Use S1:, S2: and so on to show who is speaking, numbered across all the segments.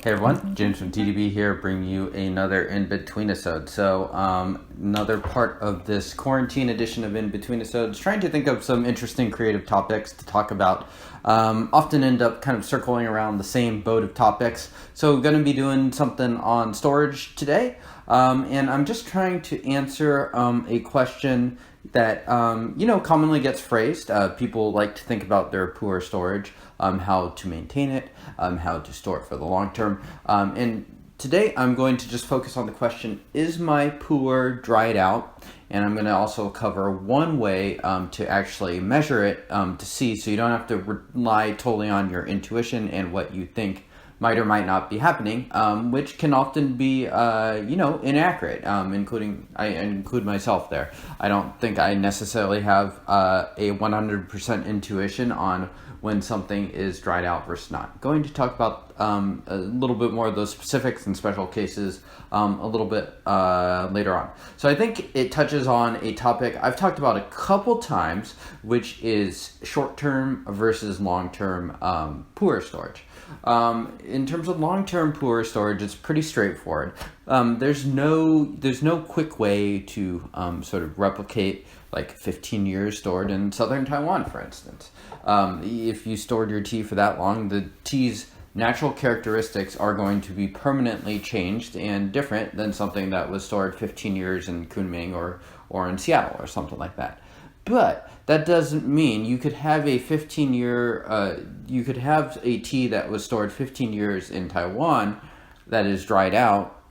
S1: Hey everyone, James from TeaDB here, bringing you another Inbetweenisode. So, another part of this quarantine edition of Inbetweenisode is trying to think of some interesting creative topics to talk about. Often end up kind of circling around the same boat of topics. So, we're going to be doing something on storage today, and I'm just trying to answer a question that commonly gets phrased. People like to think about their Pu'erh storage, how to maintain it, how to store it for the long term. And today I'm going to just focus on the question, is my Pu'erh dried out? And I'm going to also cover one way to actually measure it to see, so you don't have to rely totally on your intuition and what you think might or might not be happening, which can often be, inaccurate, I include myself there. I don't think I necessarily have a 100% intuition on when something is dried out versus not. Going to talk about a little bit more of those specifics and special cases a little bit later on. So I think it touches on a topic I've talked about a couple times, which is short-term versus long-term Pu'erh storage. In terms of long-term Pu'erh storage, it's pretty straightforward. There's no quick way to sort of replicate like 15 years stored in southern Taiwan, for instance. If you stored your tea for that long, the tea's natural characteristics are going to be permanently changed and different than something that was stored 15 years in Kunming or in Seattle or something like that. But that doesn't mean you could have a 15-year, you could have a tea that was stored 15 years in Taiwan that is dried out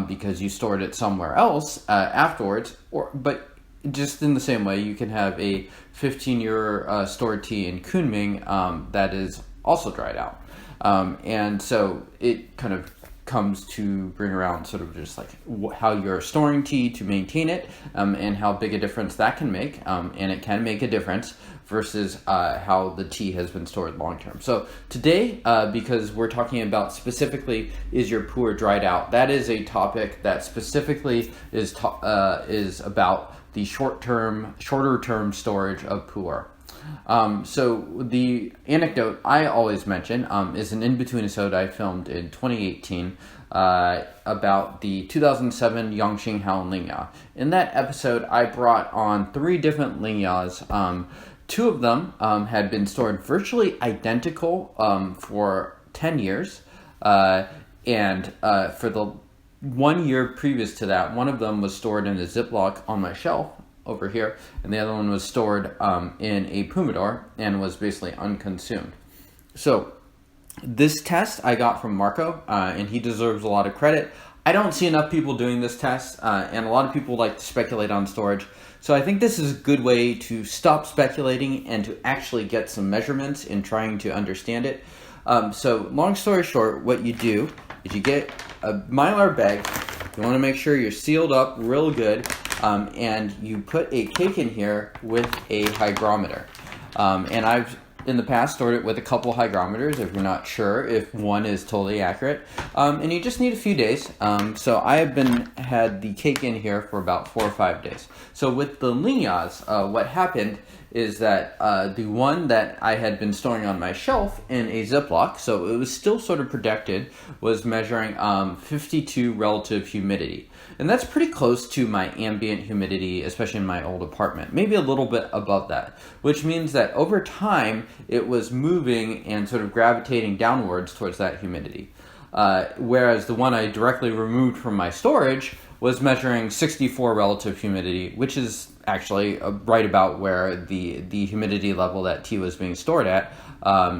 S1: because you stored it somewhere else afterwards, but just in the same way, you can have a 15-year stored tea in Kunming that is also dried out. And so it kind of comes to bring around sort of just like how you're storing tea to maintain it, and how big a difference that can make, and it can make a difference versus how the tea has been stored long term. So today, because we're talking about specifically is your Pu'erh dried out, that is a topic that specifically is about the shorter term storage of Pu'erh. So the anecdote I always mention is an Inbetweenisode I filmed in 2018 about the 2007 Yongqing Hao Lingya. In that episode, I brought on 3 different Lingyas. 2 of them had been stored virtually identical for 10 years, and for the 1 year previous to that, one of them was stored in a Ziploc on my shelf over here, and the other one was stored in a Humidor and was basically unconsumed. So this test I got from Marco, and he deserves a lot of credit. I don't see enough people doing this test, and a lot of people like to speculate on storage. So I think this is a good way to stop speculating and to actually get some measurements in trying to understand it. So long story short, what you do is you get a Mylar bag. You want to make sure you're sealed up real good, and you put a cake in here with a hygrometer. And I've in the past stored it with a couple hygrometers if you're not sure if one is totally accurate. And you just need a few days. So I have had the cake in here for about 4 or 5 days. So with the Lingyas, what happened is that the one that I had been storing on my shelf in a Ziploc, so it was still sort of protected, was measuring 52 relative humidity. And that's pretty close to my ambient humidity, especially in my old apartment, maybe a little bit above that, which means that over time it was moving and sort of gravitating downwards towards that humidity. Whereas the one I directly removed from my storage was measuring 64 relative humidity, which is actually right about where the humidity level that tea was being stored at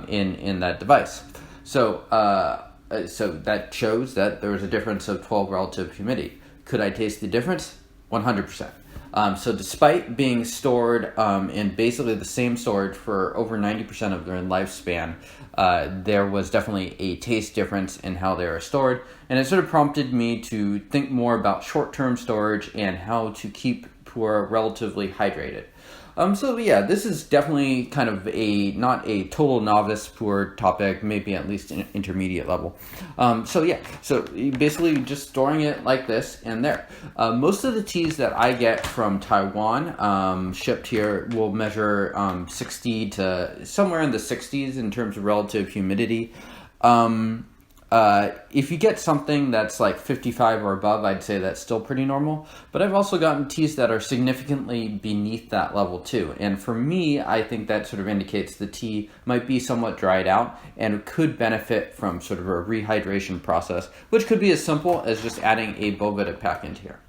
S1: in that device. So that shows that there was a difference of 12 relative humidity. Could I taste the difference? 100%. So despite being stored in basically the same storage for over 90% of their lifespan, there was definitely a taste difference in how they are stored. And it sort of prompted me to think more about short-term storage and how to keep Pu'erh relatively hydrated. So yeah, this is definitely kind of not a total novice Pu'erh topic, maybe at least an intermediate level. So basically just storing it like this and there. Most of the teas that I get from Taiwan shipped here will measure 60 to somewhere in the 60s in terms of relative humidity. if you get something that's like 55 or above, I'd say that's still pretty normal. But I've also gotten teas that are significantly beneath that level too. And for me, I think that sort of indicates the tea might be somewhat dried out and could benefit from sort of a rehydration process, which could be as simple as just adding a Boveda pack into here.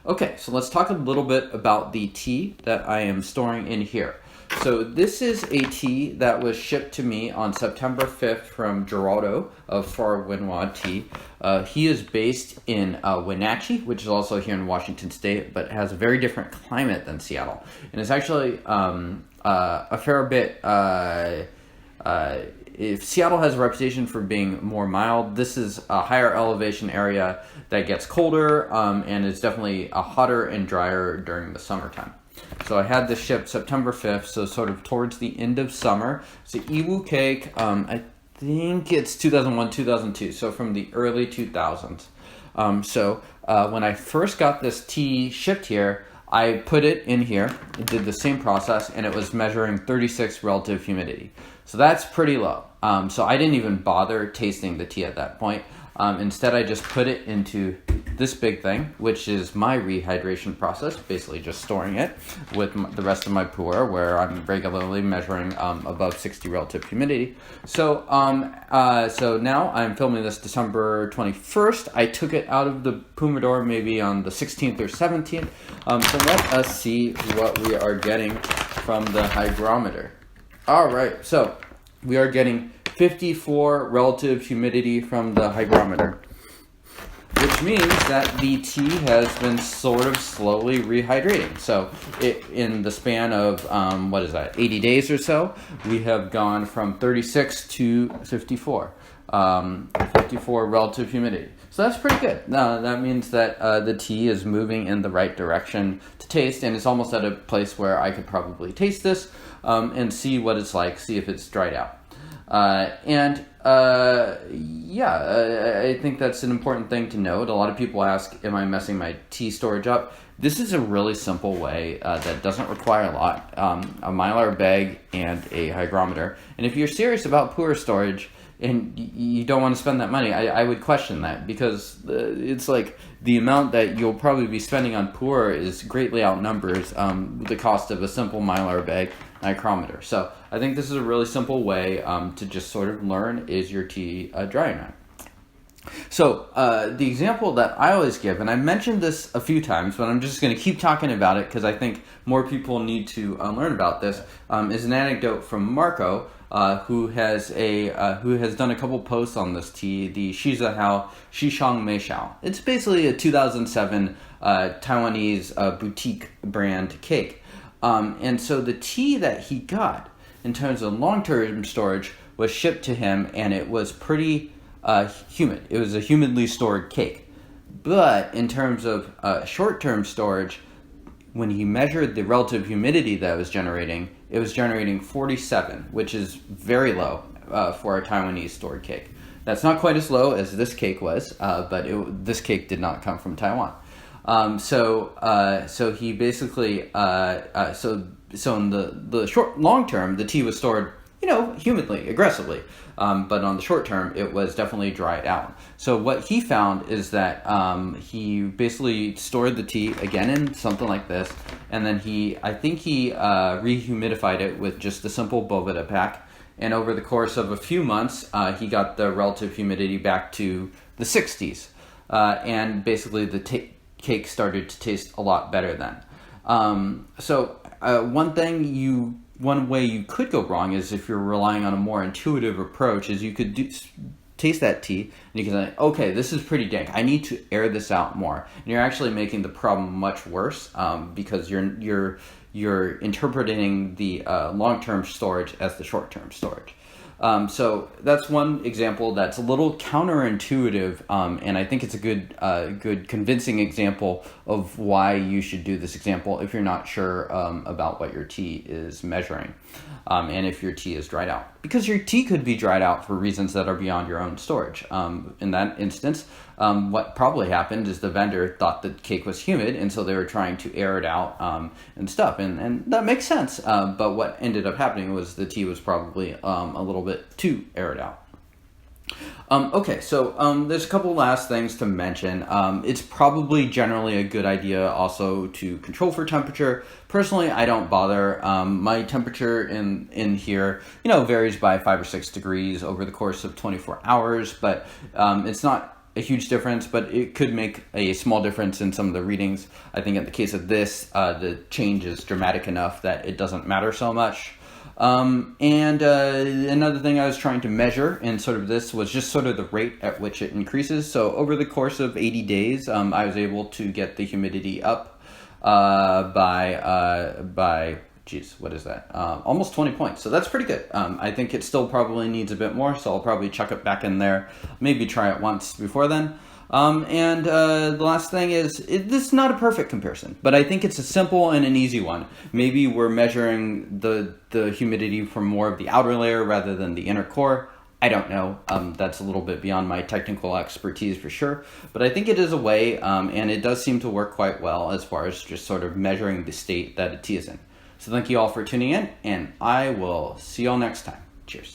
S1: Okay, so let's talk a little bit about the tea that I am storing in here. So this is a tea that was shipped to me on September 5th from Geraldo of Far Windward Tea. He is based in Wenatchee, which is also here in Washington State, but has a very different climate than Seattle. And it's actually a fair bit... if Seattle has a reputation for being more mild, this is a higher elevation area that gets colder and is definitely hotter and drier during the summertime. So I had this shipped September 5th, so sort of towards the end of summer. It's an Iwu cake. I think it's 2001, 2002, so from the early 2000s. When I first got this tea shipped here, I put it in here, it did the same process, and it was measuring 36 relative humidity. So that's pretty low. So I didn't even bother tasting the tea at that point. Instead, I just put it into this big thing, which is my rehydration process, basically just storing it with the rest of my Pu'erh, where I'm regularly measuring above 60 relative humidity. So now I'm filming this December 21st. I took it out of the Pu'erh maybe on the 16th or 17th. So let us see what we are getting from the hygrometer. All right, so we are getting 54 relative humidity from the hygrometer, which means that the tea has been sort of slowly rehydrating. So in the span of, 80 days or so, we have gone from 36 to 54, 54 relative humidity. So that's pretty good. Now, that means that the tea is moving in the right direction to taste, and it's almost at a place where I could probably taste this and see what it's like, see if it's dried out. I think that's an important thing to note. A lot of people ask, am I messing my tea storage up? This is a really simple way that doesn't require a lot. A Mylar bag and a hygrometer. And if you're serious about Pu'erh storage and you don't want to spend that money, I would question that, because it's like the amount that you'll probably be spending on Pu'erh is greatly outnumbers the cost of a simple Mylar bag and hygrometer. So I think this is a really simple way to just sort of learn, is your tea dry or not? So the example that I always give, and I mentioned this a few times, but I'm just going to keep talking about it because I think more people need to learn about this, is an anecdote from Marco, who has done a couple posts on this tea, the Shizahao Shishang Meishao. It's basically a 2007 Taiwanese boutique brand cake. And so the tea that he got in terms of long-term storage was shipped to him, and it was pretty humid. It was a humidly stored cake. But in terms of short-term storage, when he measured the relative humidity that it was generating 47, which is very low for a Taiwanese stored cake. That's not quite as low as this cake was, but this cake did not come from Taiwan. So he basically, so in the long term, the tea was stored, humidly, aggressively. But on the short term, it was definitely dried out. So what he found is that he basically stored the tea again in something like this, and then I think he rehumidified it with just a simple Boveda pack. And over the course of a few months, he got the relative humidity back to the 60s. And basically the cake started to taste a lot better then. One way you could go wrong is if you're relying on a more intuitive approach, is you could taste that tea and you can say, okay, this is pretty dank. I need to air this out more. And you're actually making the problem much worse because you're interpreting the long-term storage as the short-term storage. So that's one example that's a little counterintuitive, and I think it's a good convincing example of why you should do this example if you're not sure about what your tea is measuring, and if your tea is dried out. Because your tea could be dried out for reasons that are beyond your own storage. In that instance, what probably happened is the vendor thought the cake was humid, and so they were trying to air it out and stuff, and that makes sense. But what ended up happening was the tea was probably a little bit too aired out. Okay, so there's a couple last things to mention. It's probably generally a good idea also to control for temperature. Personally, I don't bother. My temperature in here, varies by 5 or 6 degrees over the course of 24 hours, but it's not a huge difference, but it could make a small difference in some of the readings. I think in the case of this, the change is dramatic enough that it doesn't matter so much. Another thing I was trying to measure in sort of this was just sort of the rate at which it increases. So over the course of 80 days, I was able to get the humidity up by geez, what is that? Almost 20 points. So that's pretty good. I think it still probably needs a bit more, so I'll probably chuck it back in there. Maybe try it once before then. The last thing is, this is not a perfect comparison, but I think it's a simple and an easy one. Maybe we're measuring the humidity from more of the outer layer rather than the inner core. I don't know. That's a little bit beyond my technical expertise for sure, but I think it is a way, and it does seem to work quite well as far as just sort of measuring the state that a tea is in. So thank you all for tuning in, and I will see you all next time. Cheers.